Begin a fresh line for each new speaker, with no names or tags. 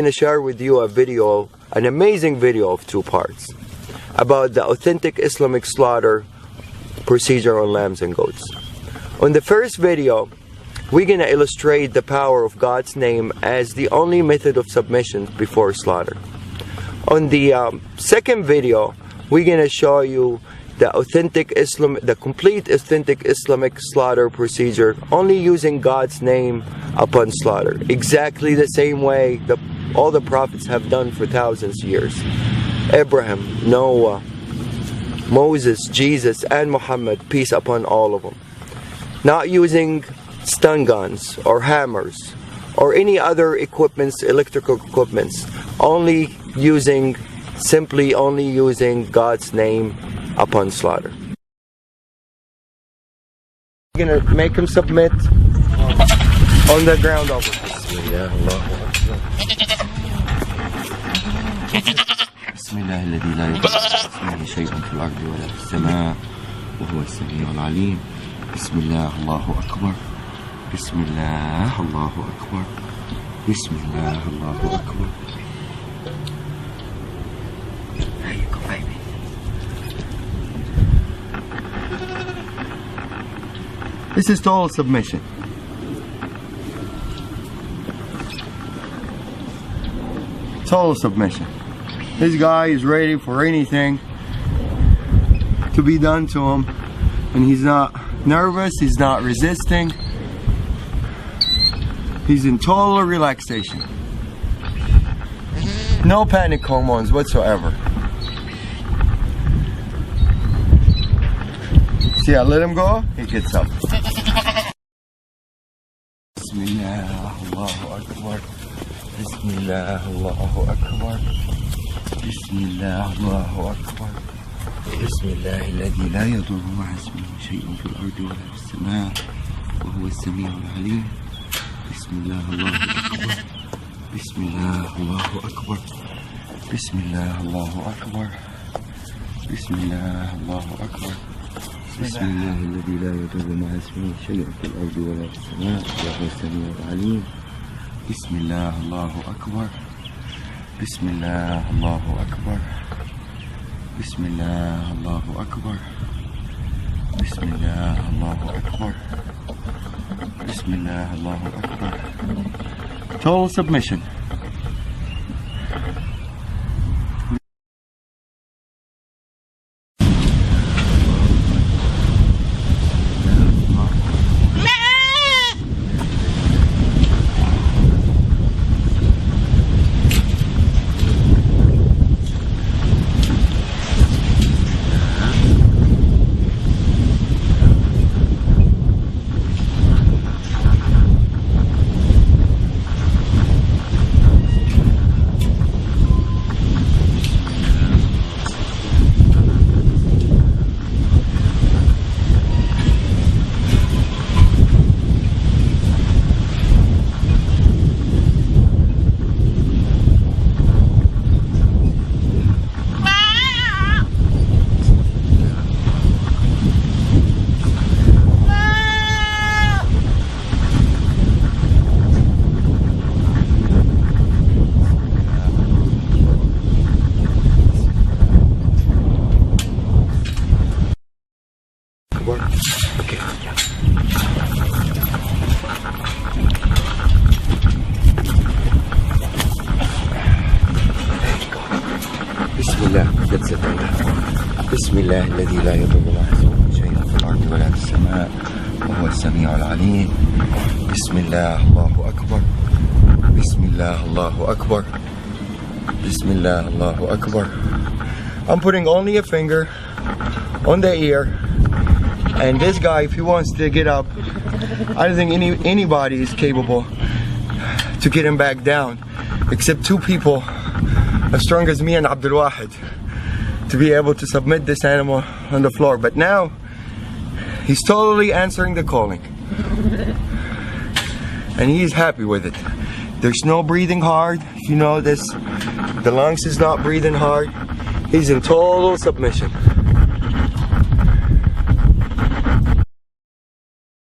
I'm going to share with you a video, an amazing video of 2 parts about the authentic Islamic slaughter procedure on lambs and goats. On the first video, we're going to illustrate the power of God's name as the only method of submission before slaughter. On the second video, we're going to show you the complete authentic Islamic slaughter procedure, only using God's name upon slaughter, exactly the same way that all the prophets have done for thousands of years. Abraham, Noah, Moses, Jesus, and Muhammad, peace upon all of them. Not using stun guns or hammers or any other equipments, electrical equipments, simply only using God's name upon slaughter. We're gonna make him submit on the ground over.
بسم الله الذي لا يضر مع اسمه شيء في الأرض ولا في السماء وهو السميع العليم. بسم الله الله أكبر. بسم الله الله أكبر. بسم الله الله أكبر. There you go, baby.
This is total submission. Total submission. This guy is ready for anything to be done to him, and he's not nervous, he's not resisting. He's in total relaxation. No panic hormones whatsoever. See, I let him go, he gets up.
Bismillah, Allahu Akbar. Bismillah, Allahu Akbar. Bismillah, Allahu Akbar. Bismillah, الذي لا يضر مع اسمه شيء في الأرض ولا في السماء وهو السميع العليم. Bismillah, Allahu Akbar. Bismillah, Allahu Akbar. Bismillah, Allahu Akbar. Bismillah, Allahu Akbar. بسم الله الذي لا يضر مع اسمه شيء في الأرض ولا في السماء وهو السميع العليم. بسم الله الله أكبر. بسم الله الله أكبر. بسم الله الله أكبر. بسم الله الله أكبر. بسم الله الله أكبر.
Total submission.
بسم الله الذي لا يضر مع اسمه شيء في الأرض ولا في السماء وهو السميع العليم. بسم الله الله أكبر. بسم الله الله أكبر. بسم الله الله أكبر.
I'm putting only a finger on the ear, and this guy, if he wants to get up, I don't think anybody is capable to get him back down except 2 people as strong as me and Abdul Wahid to be able to submit this animal on the floor. But now he's totally answering the calling, and he's happy with it. There's no breathing hard. If you notice, the lungs is not breathing hard. He's in total submission.